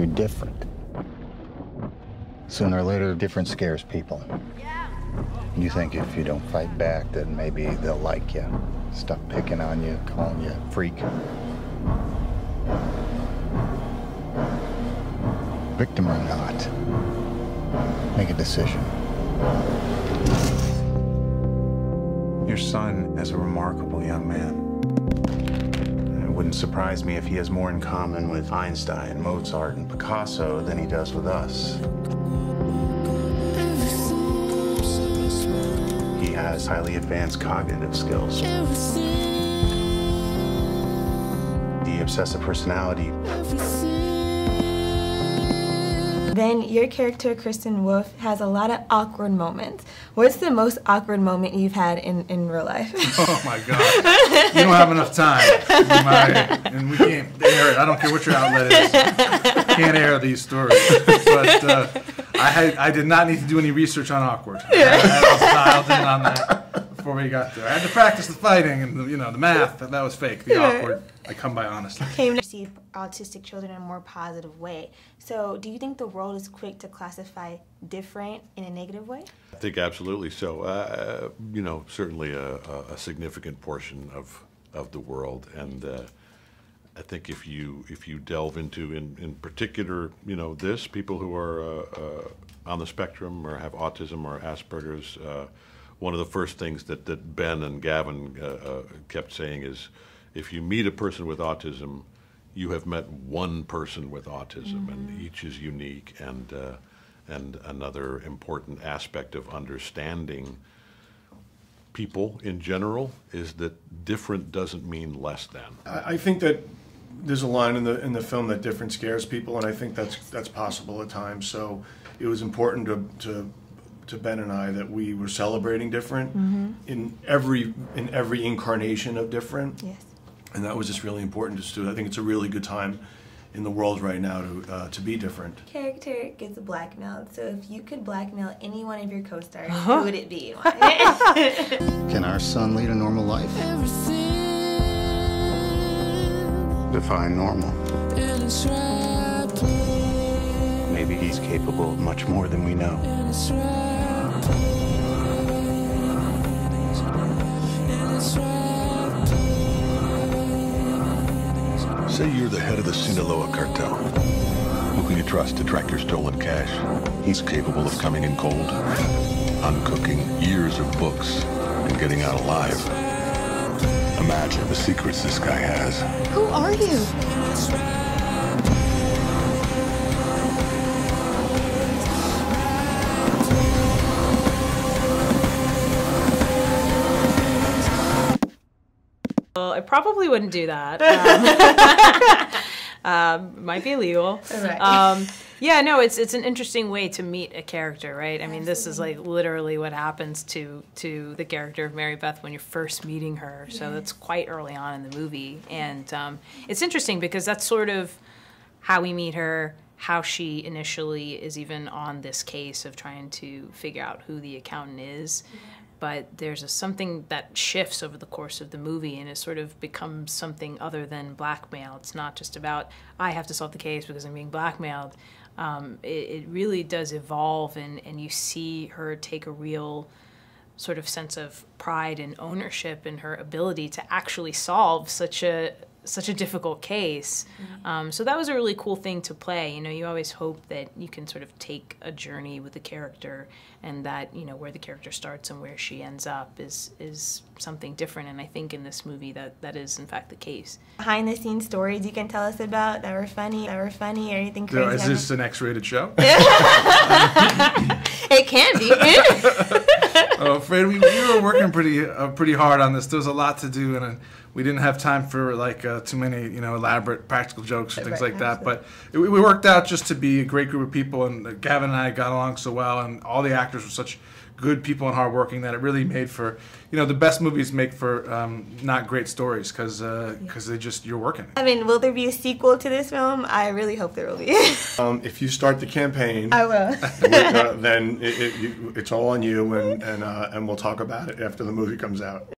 You're different. Sooner or later, different scares people. You think if you don't fight back, then maybe they'll like you. Stop picking on you, calling you a freak. Victim or not, make a decision. Your son is a remarkable young man. It wouldn't surprise me if he has more in common with Einstein, Mozart, and Picasso than he does with us. He has highly advanced cognitive skills. The obsessive personality. Ben, your character, Kristen Wolf, has a lot of awkward moments. What's the most awkward moment you've had in real life? Oh my God. You don't have enough time. And we can't air it. I don't care what your outlet is. Can't air these stories. But I did not need to do any research on awkward. I was dialed in on that before we got there. I had to practice the fighting and the math. That was fake. The awkward, I come by honestly. Came to see autistic children in a more positive way. So do you think the world is quick to classify different in a negative way? I think absolutely so. Certainly a significant portion of the world, and I think if you delve into in particular this people who are on the spectrum or have autism or Asperger's, one of the first things that Ben and Gavin kept saying is, if you meet a person with autism, you have met one person with autism, and each is unique. And another important aspect of understanding people in general is that different doesn't mean less than. I think that there's a line in the film that different scares people, and I think that's possible at times. So it was important to Ben and I that we were celebrating different in every incarnation of different. Yes. And that was just really important to do. I think it's a really good time in the world right now to be different. Character gets blackmailed. So if you could blackmail any one of your co-stars, who would it be? Can our son lead a normal life? Define normal. Maybe he's capable of much more than we know. Say you're the head of the Sinaloa cartel. Who can you trust to track your stolen cash? He's capable of coming in cold, uncooking years of books, and getting out alive. Imagine the secrets this guy has. Who are you? Well, I probably wouldn't do that. Might be illegal. Right. Yeah, no, it's an interesting way to meet a character, right? I mean, this is like literally what happens to the character of Mary Beth when you're first meeting her. So that's quite early on in the movie. And it's interesting because that's sort of how we meet her, how she initially is even on this case of trying to figure out who the accountant is. But there's something that shifts over the course of the movie, and it sort of becomes something other than blackmail. It's not just about, I have to solve the case because I'm being blackmailed. It really does evolve, and you see her take a real sort of sense of pride and ownership in her ability to actually solve such a difficult case. So that was a really cool thing to play. You always hope that you can sort of take a journey with the character, and that where the character starts and where she ends up is something different. And I think in this movie that is in fact the case. Behind the scenes stories you can tell us about that were funny or anything crazy. Is this an X-rated show? It can be. Oh, Fred, we were working pretty hard on this. There was a lot to do, and we didn't have time for too many elaborate practical jokes or things like that. But we worked out just to be a great group of people, and Gavin and I got along so well, and all the actors were such good people and hardworking that it really made for the best movies make for not great stories because they just you're working. I mean, will there be a sequel to this film? I really hope there will be. If you start the campaign, I will. Then it's all on you, and we'll talk about it after the movie comes out.